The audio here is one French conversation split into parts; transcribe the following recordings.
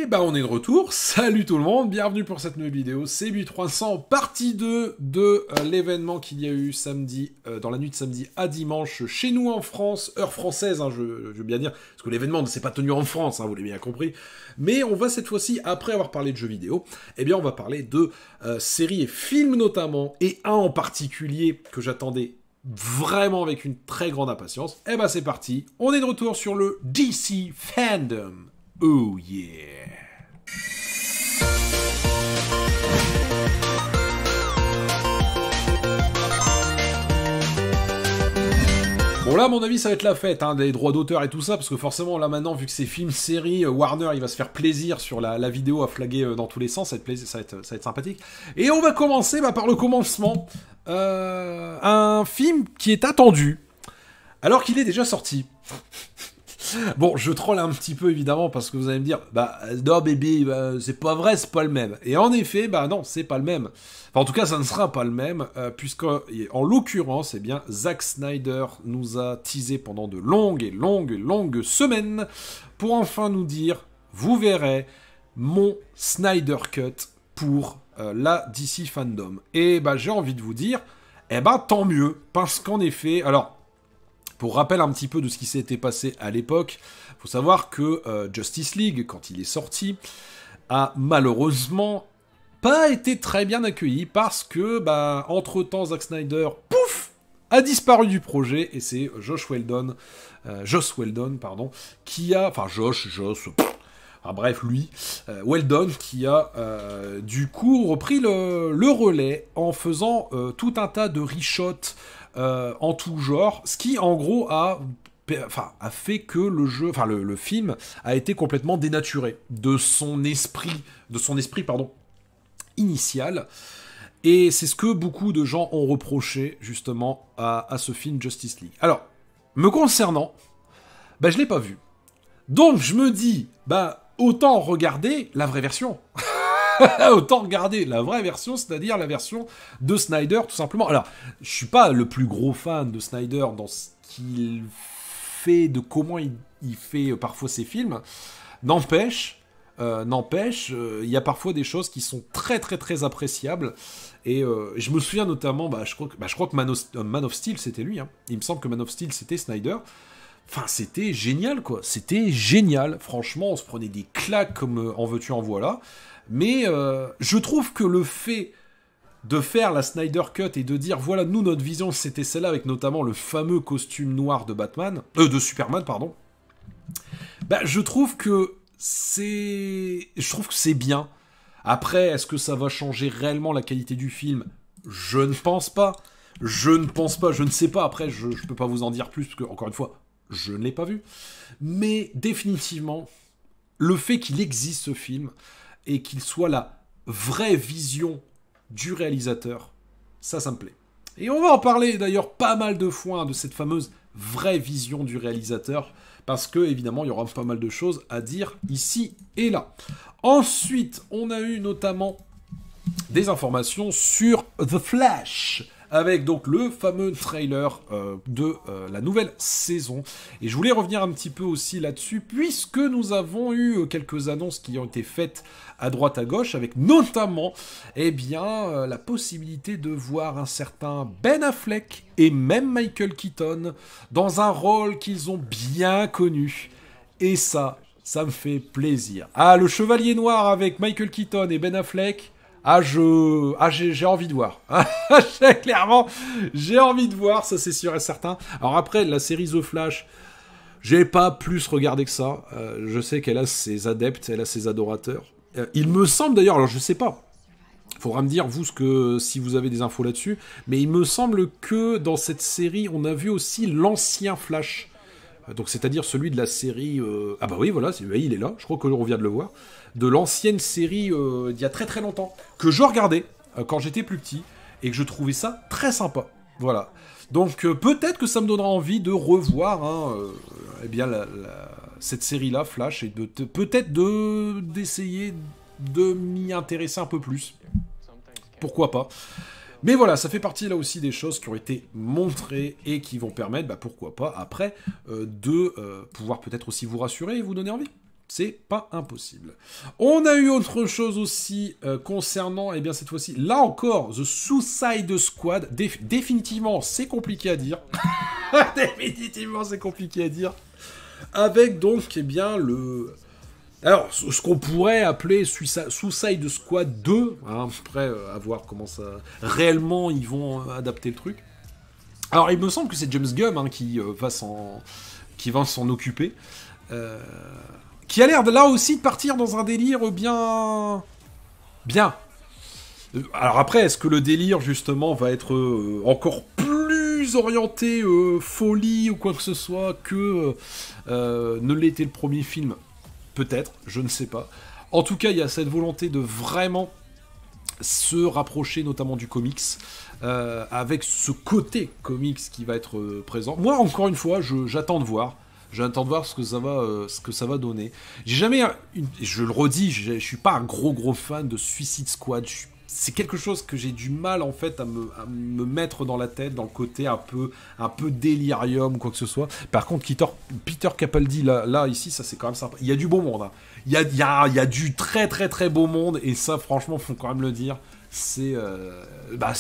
Et bah on est de retour, salut tout le monde, bienvenue pour cette nouvelle vidéo, c'est 8300, partie 2 de l'événement qu'il y a eu samedi, dans la nuit de samedi à dimanche, chez nous en France, heure française, hein, je veux bien dire, parce que l'événement ne s'est pas tenu en France, hein, vous l'avez bien compris, mais on va cette fois-ci, après avoir parlé de jeux vidéo, eh bien on va parler de séries et films notamment, et un en particulier que j'attendais vraiment avec une très grande impatience. Et bah c'est parti, on est de retour sur le DC Fandom. Oh yeah. Bon là à mon avis ça va être la fête, hein, des droits d'auteur et tout ça, parce que forcément là maintenant vu que c'est film, série, Warner il va se faire plaisir sur la vidéo à flaguer dans tous les sens, ça va être sympathique. Et on va commencer par le commencement, un film qui est attendu, alors qu'il est déjà sorti. Bon, je troll un petit peu évidemment parce que vous allez me dire, non bébé, c'est pas vrai, c'est pas le même. Et en effet, non, c'est pas le même. Enfin, en tout cas, ça ne sera pas le même, puisque en l'occurrence, eh bien, Zack Snyder nous a teasé pendant de longues semaines pour enfin nous dire, vous verrez mon Snyder Cut pour la DC Fandom. Et j'ai envie de vous dire, tant mieux, parce qu'en effet, alors. Pour rappel un petit peu de ce qui s'était passé à l'époque, il faut savoir que Justice League, quand il est sorti, a malheureusement pas été très bien accueilli parce que, entre-temps, Zack Snyder, pouf, a disparu du projet et c'est Joss Whedon, qui a, Whedon qui a du coup repris le relais en faisant tout un tas de reshots en tout genre, ce qui en gros a fait que le film a été complètement dénaturé de son esprit initial. Et c'est ce que beaucoup de gens ont reproché justement à ce film Justice League. Alors, me concernant, je l'ai pas vu. Donc je me dis, autant regarder la vraie version. Autant regarder la vraie version, c'est-à-dire la version de Snyder, tout simplement. Alors, je suis pas le plus gros fan de Snyder dans ce qu'il fait, de comment il fait parfois ses films. N'empêche, il y a parfois des choses qui sont très très très appréciables. Et je me souviens notamment, je crois que Man of Steel, c'était lui. Hein. Il me semble que Man of Steel, c'était Snyder. Enfin, c'était génial, quoi. C'était génial. Franchement, on se prenait des claques comme en veux-tu, en voilà. Mais je trouve que le fait de faire la Snyder Cut et de dire, voilà, nous, notre vision, c'était celle-là, avec notamment le fameux costume noir de Superman, pardon. Je trouve que c'est bien. Après, est-ce que ça va changer réellement la qualité du film ? Je ne pense pas. Je ne sais pas. Après, je peux pas vous en dire plus, parce que, encore une fois, je ne l'ai pas vu. Mais définitivement, le fait qu'il existe ce film et qu'il soit la vraie vision du réalisateur, ça me plaît. Et on va en parler d'ailleurs pas mal de fois de cette fameuse vraie vision du réalisateur, parce que évidemment il y aura pas mal de choses à dire ici et là. Ensuite, on a eu notamment des informations sur The Flash, avec donc le fameux trailer de la nouvelle saison. Et je voulais revenir un petit peu aussi là-dessus, puisque nous avons eu quelques annonces qui ont été faites à droite à gauche, avec notamment la possibilité de voir un certain Ben Affleck et même Michael Keaton dans un rôle qu'ils ont bien connu. Et ça me fait plaisir. Ah, le Chevalier Noir avec Michael Keaton et Ben Affleck... j'ai envie de voir. Clairement, j'ai envie de voir, ça c'est sûr et certain. Alors après, la série The Flash, j'ai pas plus regardé que ça. Je sais qu'elle a ses adeptes, elle a ses adorateurs. Il me semble d'ailleurs, alors je sais pas, faudra me dire vous si vous avez des infos là-dessus, mais il me semble que dans cette série, on a vu aussi l'ancien Flash. Donc c'est-à-dire celui de la série... oui, voilà, il est là, je crois qu'on vient de le voir. De l'ancienne série d'il y a très très longtemps, que je regardais quand j'étais plus petit, et que je trouvais ça très sympa. Voilà. Donc peut-être que ça me donnera envie de revoir cette série-là, Flash, et peut-être d'essayer de m'y intéresser un peu plus. Pourquoi pas. Mais voilà, ça fait partie là aussi des choses qui ont été montrées et qui vont permettre, pourquoi pas, après, de pouvoir peut-être aussi vous rassurer et vous donner envie. C'est pas impossible. On a eu autre chose aussi concernant, eh bien cette fois-ci, là encore, The Suicide Squad. Définitivement, c'est compliqué à dire. Définitivement, c'est compliqué à dire. Avec donc, eh bien, alors, ce qu'on pourrait appeler Suicide Squad 2, hein, après, à voir comment ça... Réellement, ils vont adapter le truc. Alors, il me semble que c'est James Gunn hein, qui va s'en occuper. Qui a l'air là aussi de partir dans un délire bien... Alors après, est-ce que le délire, justement, va être encore plus orienté folie ou quoi que ce soit que ne l'était le premier film? Peut-être, je ne sais pas. En tout cas, il y a cette volonté de vraiment se rapprocher notamment du comics, avec ce côté comics qui va être présent. Moi, encore une fois, j'attends de voir. J'attends de voir ce que ça va donner. J'ai jamais... je le redis, je suis pas un gros fan de Suicide Squad. C'est quelque chose que j'ai du mal, en fait, à me mettre dans la tête, dans le côté un peu délirium, quoi que ce soit. Par contre, Peter Capaldi, là ici, ça, c'est quand même sympa. Il y a du beau monde, hein. Il y a du très, très, très beau monde, et ça, franchement, faut quand même le dire. C'est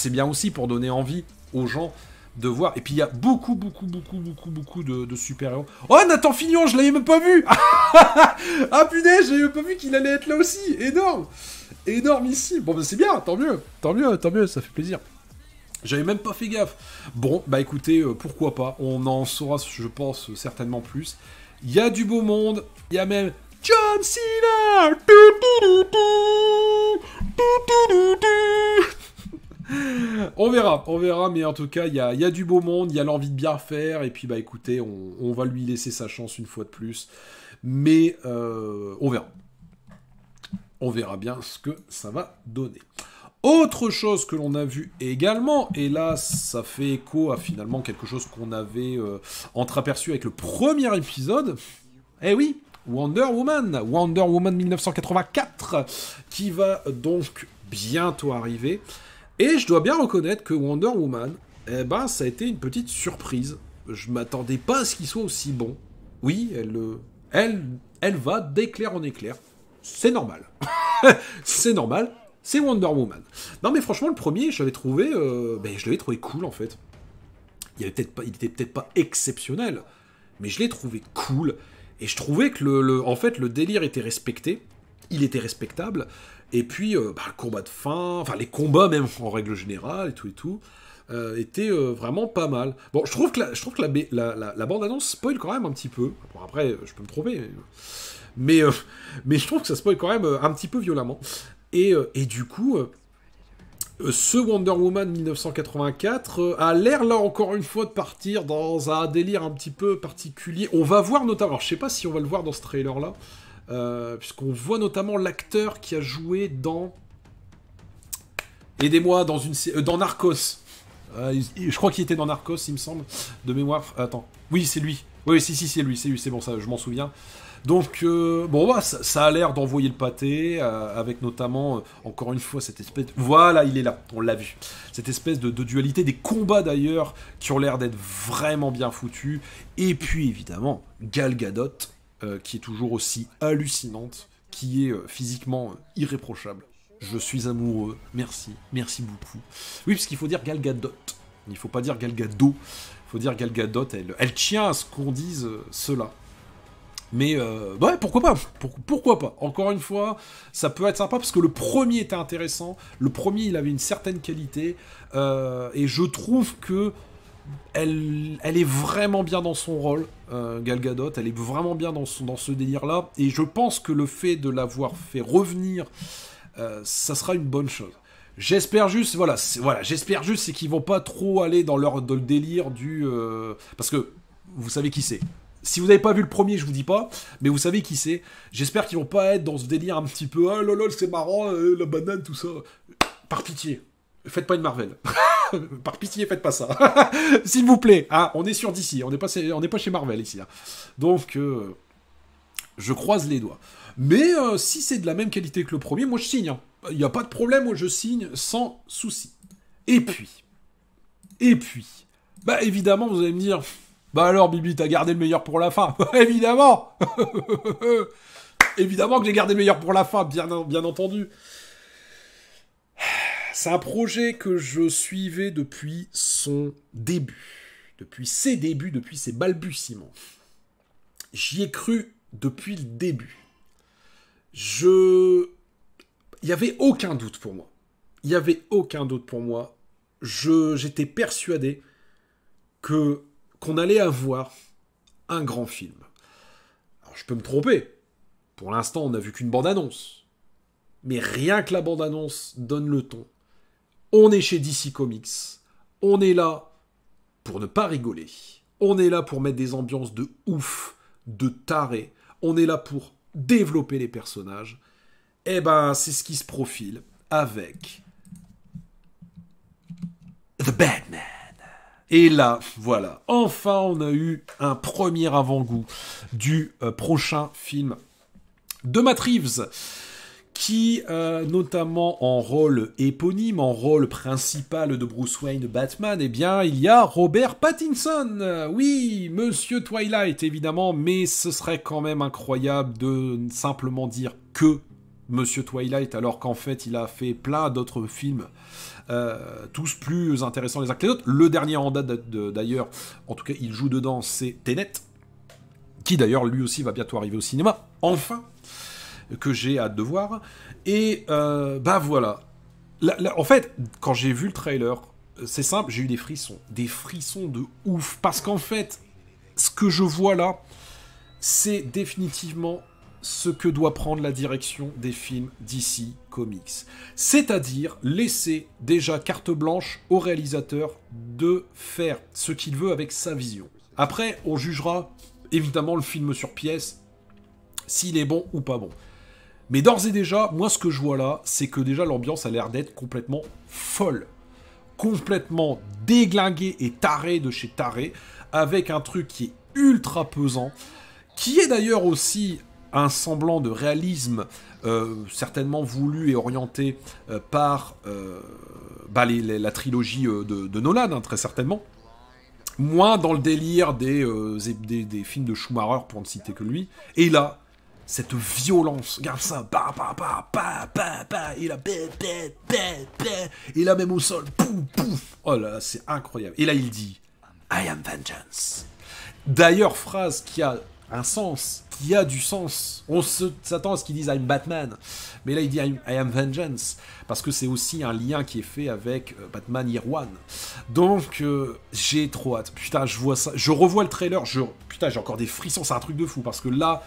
bien aussi pour donner envie aux gens de voir. Et puis il y a beaucoup de super-héros. Oh, Nathan Fillion, je l'avais même pas vu. Ah punaise, j'avais même pas vu qu'il allait être là aussi. Énorme ici. Bon, bah c'est bien, tant mieux, ça fait plaisir. J'avais même pas fait gaffe. Bon, bah écoutez, pourquoi pas. On en saura, je pense, certainement plus. Il y a du beau monde. Il y a même John Cena. On verra, mais en tout cas, il y a du beau monde, il y a l'envie de bien faire, et puis bah écoutez, on va lui laisser sa chance une fois de plus, mais on verra. On verra bien ce que ça va donner. Autre chose que l'on a vu également, et là ça fait écho à finalement quelque chose qu'on avait entreaperçu avec le premier épisode, eh oui, Wonder Woman 1984, qui va donc bientôt arriver. Et je dois bien reconnaître que Wonder Woman, eh ben, ça a été une petite surprise. Je m'attendais pas à ce qu'il soit aussi bon. Oui, elle va d'éclair en éclair. C'est normal. C'est normal. C'est Wonder Woman. Non, mais franchement, le premier, je l'avais trouvé cool, en fait. Il était peut-être pas exceptionnel, mais je l'ai trouvé cool. Et je trouvais que en fait, le délire était respecté. Il était respectable. Et puis, le combat de fin, enfin les combats même en règle générale et tout, étaient vraiment pas mal. Bon, je trouve que la bande-annonce spoil quand même un petit peu. Bon, après, je peux me tromper, mais je trouve que ça spoil quand même un petit peu violemment. Et du coup, ce Wonder Woman 1984 a l'air là encore une fois de partir dans un délire un petit peu particulier. On va voir notamment, alors je sais pas si on va le voir dans ce trailer-là. Puisqu'on voit notamment l'acteur qui a joué dans... Aidez-moi, dans Narcos. Je crois qu'il était dans Narcos, il me semble, de mémoire. Attends. Oui, c'est lui. Oui, si, c'est lui, c'est bon, ça, je m'en souviens. Donc, ça a l'air d'envoyer le pâté, avec notamment, encore une fois, cette espèce... Voilà, il est là, on l'a vu. Cette espèce de dualité, des combats d'ailleurs, qui ont l'air d'être vraiment bien foutus. Et puis, évidemment, Gal Gadot, qui est toujours aussi hallucinante, qui est physiquement irréprochable. Je suis amoureux, merci beaucoup. Oui, parce qu'il faut dire Gal Gadot, il ne faut pas dire Gal Gadot, il faut dire Gal Gadot, elle tient à ce qu'on dise cela. Mais ouais, pourquoi pas, pourquoi pas. Encore une fois, ça peut être sympa, parce que le premier était intéressant, le premier il avait une certaine qualité, et je trouve que elle est vraiment bien dans son rôle, Gal Gadot, elle est vraiment bien dans ce délire-là, et je pense que le fait de l'avoir fait revenir, ça sera une bonne chose. J'espère juste, c'est qu'ils vont pas trop aller dans le délire du... parce que, vous savez qui c'est. Si vous n'avez pas vu le premier, je vous dis pas, mais vous savez qui c'est. J'espère qu'ils vont pas être dans ce délire un petit peu « Ah lol, c'est marrant, la banane, tout ça ». Par pitié, faites pas une Marvel. Par pitié, faites pas ça. S'il vous plaît, hein, on est sur DC, on n'est pas chez Marvel ici. Hein. Donc, je croise les doigts. Mais si c'est de la même qualité que le premier, moi je signe. Hein. Il n'y a pas de problème, moi je signe sans souci. Et puis, bah évidemment, vous allez me dire, bah alors Bibi, t'as gardé le meilleur pour la fin. Évidemment. Évidemment que j'ai gardé le meilleur pour la fin, bien entendu. C'est un projet que je suivais depuis son début. Depuis ses débuts, depuis ses balbutiements. J'y ai cru depuis le début. Il n'y avait aucun doute pour moi. Il n'y avait aucun doute pour moi. J'étais persuadé qu'on allait avoir un grand film. Alors, je peux me tromper. Pour l'instant, on n'a vu qu'une bande-annonce. Mais rien que la bande-annonce donne le ton. On est chez DC Comics. On est là pour ne pas rigoler. On est là pour mettre des ambiances de ouf, de taré. On est là pour développer les personnages. Eh ben, c'est ce qui se profile avec The Batman. Et là, voilà, enfin on a eu un premier avant-goût du prochain film de Matt Reeves, qui, notamment en rôle éponyme, en rôle principal de Bruce Wayne Batman, eh bien, il y a Robert Pattinson. Oui, Monsieur Twilight, évidemment, mais ce serait quand même incroyable de simplement dire que Monsieur Twilight, alors qu'en fait, il a fait plein d'autres films, tous plus intéressants les uns que les autres. Le dernier en date, d'ailleurs, en tout cas, il joue dedans, c'est Tenet, qui d'ailleurs, lui aussi, va bientôt arriver au cinéma, enfin, que j'ai hâte de voir. Et, bah voilà. En fait, quand j'ai vu le trailer, c'est simple, j'ai eu des frissons de ouf, parce qu'en fait, ce que je vois là, c'est définitivement ce que doit prendre la direction des films DC Comics. C'est-à-dire laisser déjà carte blanche au réalisateur de faire ce qu'il veut avec sa vision. Après, on jugera évidemment le film sur pièce, s'il est bon ou pas bon. Mais d'ores et déjà, moi ce que je vois là, c'est que déjà l'ambiance a l'air d'être complètement folle. Complètement déglinguée et tarée de chez taré, avec un truc qui est ultra pesant, qui est d'ailleurs aussi un semblant de réalisme certainement voulu et orienté par la trilogie de Nolan, hein, très certainement. Moins dans le délire des films de Schumacher, pour ne citer que lui. Et là, cette violence, regarde ça, et là, et là même au sol, oh là, c'est incroyable. Et là, il dit, I am vengeance. D'ailleurs, phrase qui a un sens, qui a du sens. On s'attend à ce qu'ils disent I'm Batman, mais là il dit I am vengeance, parce que c'est aussi un lien qui est fait avec Batman Year One. Donc j'ai trop hâte. Putain, je vois ça, je revois le trailer, putain, j'ai encore des frissons, c'est un truc de fou, parce que là,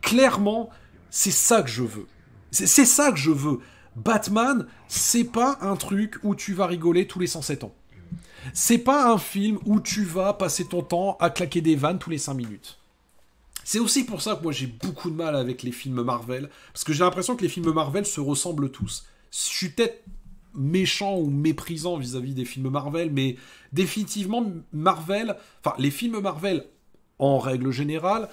clairement, c'est ça que je veux. C'est ça que je veux. Batman, c'est pas un truc où tu vas rigoler tous les 107 ans. C'est pas un film où tu vas passer ton temps à claquer des vannes tous les 5 minutes. C'est aussi pour ça que moi j'ai beaucoup de mal avec les films Marvel, parce que j'ai l'impression que les films Marvel se ressemblent tous. Je suis peut-être méchant ou méprisant vis-à-vis des films Marvel, mais définitivement Marvel, enfin les films Marvel en règle générale,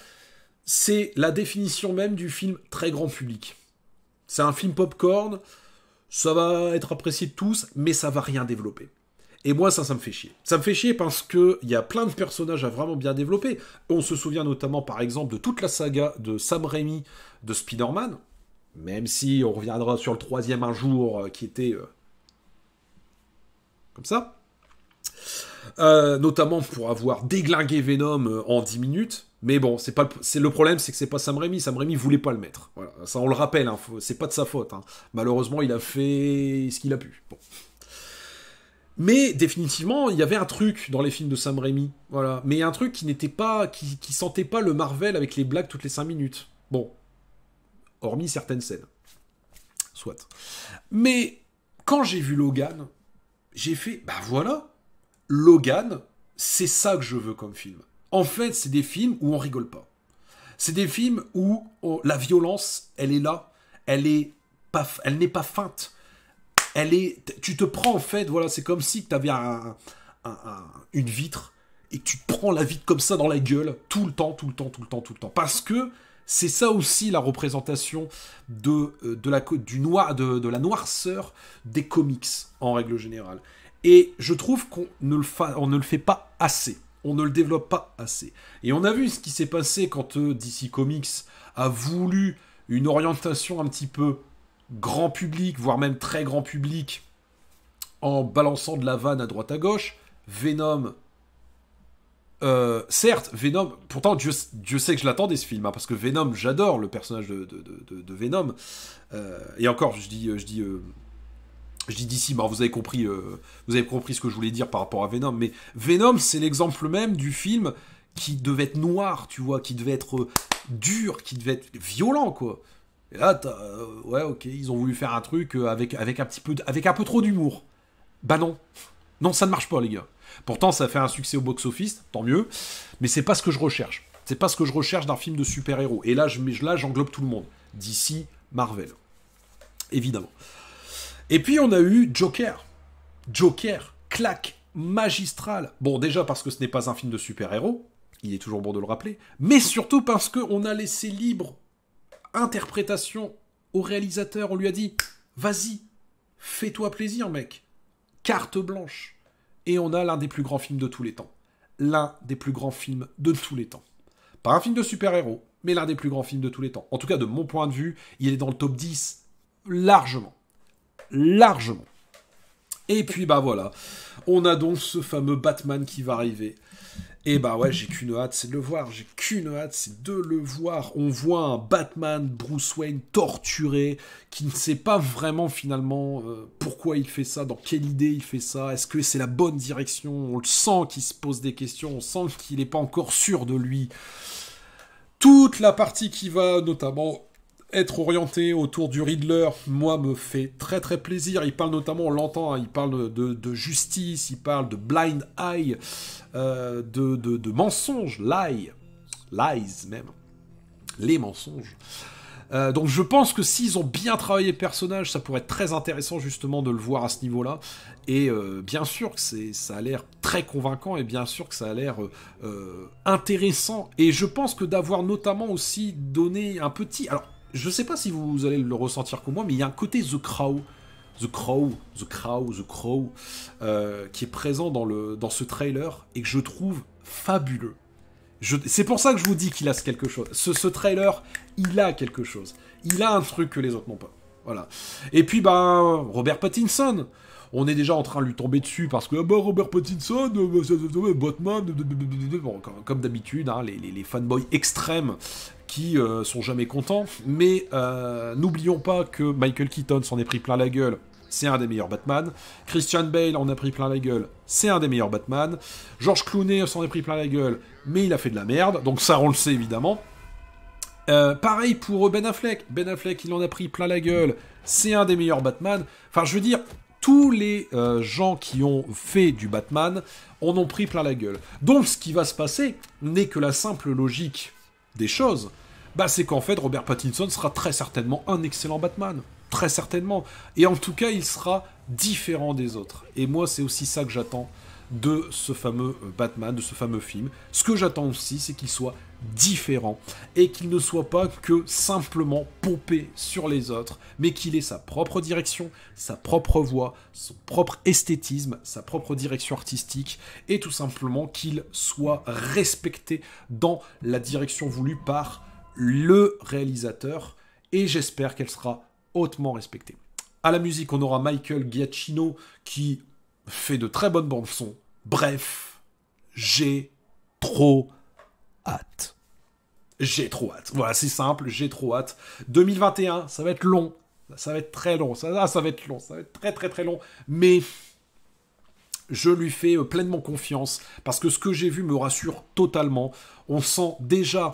c'est la définition même du film très grand public. C'est un film popcorn, ça va être apprécié de tous, mais ça va rien développer. Et moi, ça me fait chier. Ça me fait chier parce qu'il y a plein de personnages à vraiment bien développer. On se souvient notamment, par exemple, de toute la saga de Sam Raimi de Spider-Man, même si on reviendra sur le troisième un jour, qui était comme ça. Notamment pour avoir déglingué Venom en 10 minutes. Mais bon, le problème, c'est que c'est pas Sam Raimi. Sam Raimi voulait pas le mettre. Voilà, ça, on le rappelle, hein, c'est pas de sa faute. Hein. Malheureusement, il a fait ce qu'il a pu. Bon. Mais définitivement, il y avait un truc dans les films de Sam Raimi, voilà. Mais un truc qui n'était pas, qui sentait pas le Marvel avec les blagues toutes les 5 minutes. Bon, hormis certaines scènes, soit. Mais quand j'ai vu Logan, j'ai fait, bah voilà, Logan, c'est ça que je veux comme film. En fait, c'est des films où on rigole pas. C'est des films où la violence, elle est là, elle n'est pas feinte. Tu te prends en fait, voilà, c'est comme si tu avais une vitre et que tu te prends la vitre comme ça dans la gueule tout le temps. Parce que c'est ça aussi la représentation de la noirceur des comics en règle générale. Et je trouve qu'on ne le fait pas assez. on ne le développe pas assez. Et on a vu ce qui s'est passé quand DC Comics a voulu une orientation un petit peu grand public, voire même très grand public, en balançant de la vanne à droite à gauche. Venom, certes, Venom, pourtant Dieu sait que je l'attendais ce film, hein, parce que Venom, j'adore le personnage de Venom. Et encore, je dis d'ici, mais vous avez compris ce que je voulais dire par rapport à Venom. Mais Venom, c'est l'exemple même du film qui devait être noir, tu vois, qui devait être dur, qui devait être violent, quoi. Et là, ouais, ok, ils ont voulu faire un truc avec un peu trop d'humour. Bah non. Non, ça ne marche pas, les gars. Pourtant, ça fait un succès au box-office, tant mieux, mais c'est pas ce que je recherche. C'est pas ce que je recherche d'un film de super-héros. Et là, j'englobe tout le monde. DC, Marvel. Évidemment. Et puis, on a eu Joker. Joker, claque magistrale. Bon, déjà parce que ce n'est pas un film de super-héros, il est toujours bon de le rappeler, mais surtout parce qu'on a laissé libre interprétation au réalisateur. On lui a dit, vas-y, fais-toi plaisir, mec. Carte blanche. Et on a l'un des plus grands films de tous les temps. L'un des plus grands films de tous les temps. Pas un film de super-héros, mais l'un des plus grands films de tous les temps. En tout cas, de mon point de vue, il est dans le top 10 largement. Largement. Et puis, bah voilà. On a donc ce fameux Batman qui va arriver. Et bah ouais, j'ai qu'une hâte, c'est de le voir. J'ai qu'une hâte, c'est de le voir. On voit un Batman, Bruce Wayne, torturé, qui ne sait pas vraiment finalement pourquoi il fait ça, dans quelle idée il fait ça. Est-ce que c'est la bonne direction? On le sent qu'il se pose des questions, on sent qu'il n'est pas encore sûr de lui. Toute la partie qui va notamment être orientée autour du Riddler, moi, me fait très très plaisir. Il parle notamment, on l'entend, hein, il parle de justice, il parle de blind eye, de mensonges, lies même, les mensonges. Donc je pense que s'ils ont bien travaillé le personnage, ça pourrait être très intéressant justement de le voir à ce niveau-là. Et bien sûr que ça a l'air très convaincant, et bien sûr que ça a l'air intéressant. Et je pense que d'avoir notamment aussi donné un petit... Alors, je sais pas si vous allez le ressentir comme moi, mais il y a un côté The Crow, qui est présent dans ce trailer, et que je trouve fabuleux. C'est pour ça que je vous dis qu'il a quelque chose. Ce trailer, il a quelque chose. Il a un truc que les autres n'ont pas. Voilà. Et puis, Robert Pattinson. On est déjà en train de lui tomber dessus parce que Robert Pattinson, Batman, bon, comme d'habitude, hein, les fanboys extrêmes qui sont jamais contents. Mais n'oublions pas que Michael Keaton s'en est pris plein la gueule. C'est un des meilleurs Batman. Christian Bale en a pris plein la gueule. C'est un des meilleurs Batman. George Clooney s'en est pris plein la gueule, mais il a fait de la merde. Donc ça, on le sait évidemment. Pareil pour Ben Affleck. Ben Affleck, il en a pris plein la gueule. C'est un des meilleurs Batman. Enfin, je veux dire, tous les gens qui ont fait du Batman en ont pris plein la gueule. Donc, ce qui va se passer n'est que la simple logique des choses. C'est qu'en fait, Robert Pattinson sera très certainement un excellent Batman. Très certainement. Et en tout cas, il sera différent des autres. Et moi, c'est aussi ça que j'attends de ce fameux Batman, de ce fameux film. Ce que j'attends aussi, c'est qu'il soit différent. Et qu'il ne soit pas que simplement pompé sur les autres, mais qu'il ait sa propre direction, sa propre voix, son propre esthétisme, sa propre direction artistique, et tout simplement qu'il soit respecté dans la direction voulue par le réalisateur. Et j'espère qu'elle sera hautement respecté. À la musique, on aura Michael Giacchino qui fait de très bonnes bandes son. Bref, j'ai trop hâte. J'ai trop hâte. Voilà, c'est simple, j'ai trop hâte. 2021, ça va être long. Ça va être très long. Ça va être long. Ça va être très très très long. Mais je lui fais pleinement confiance parce que ce que j'ai vu me rassure totalement. On sent déjà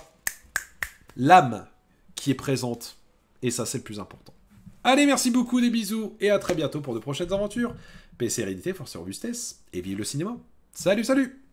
l'âme qui est présente. Et ça, c'est le plus important. Allez, merci beaucoup, des bisous, et à très bientôt pour de prochaines aventures. Paix, sérénité, force et robustesse, et vive le cinéma. Salut, salut!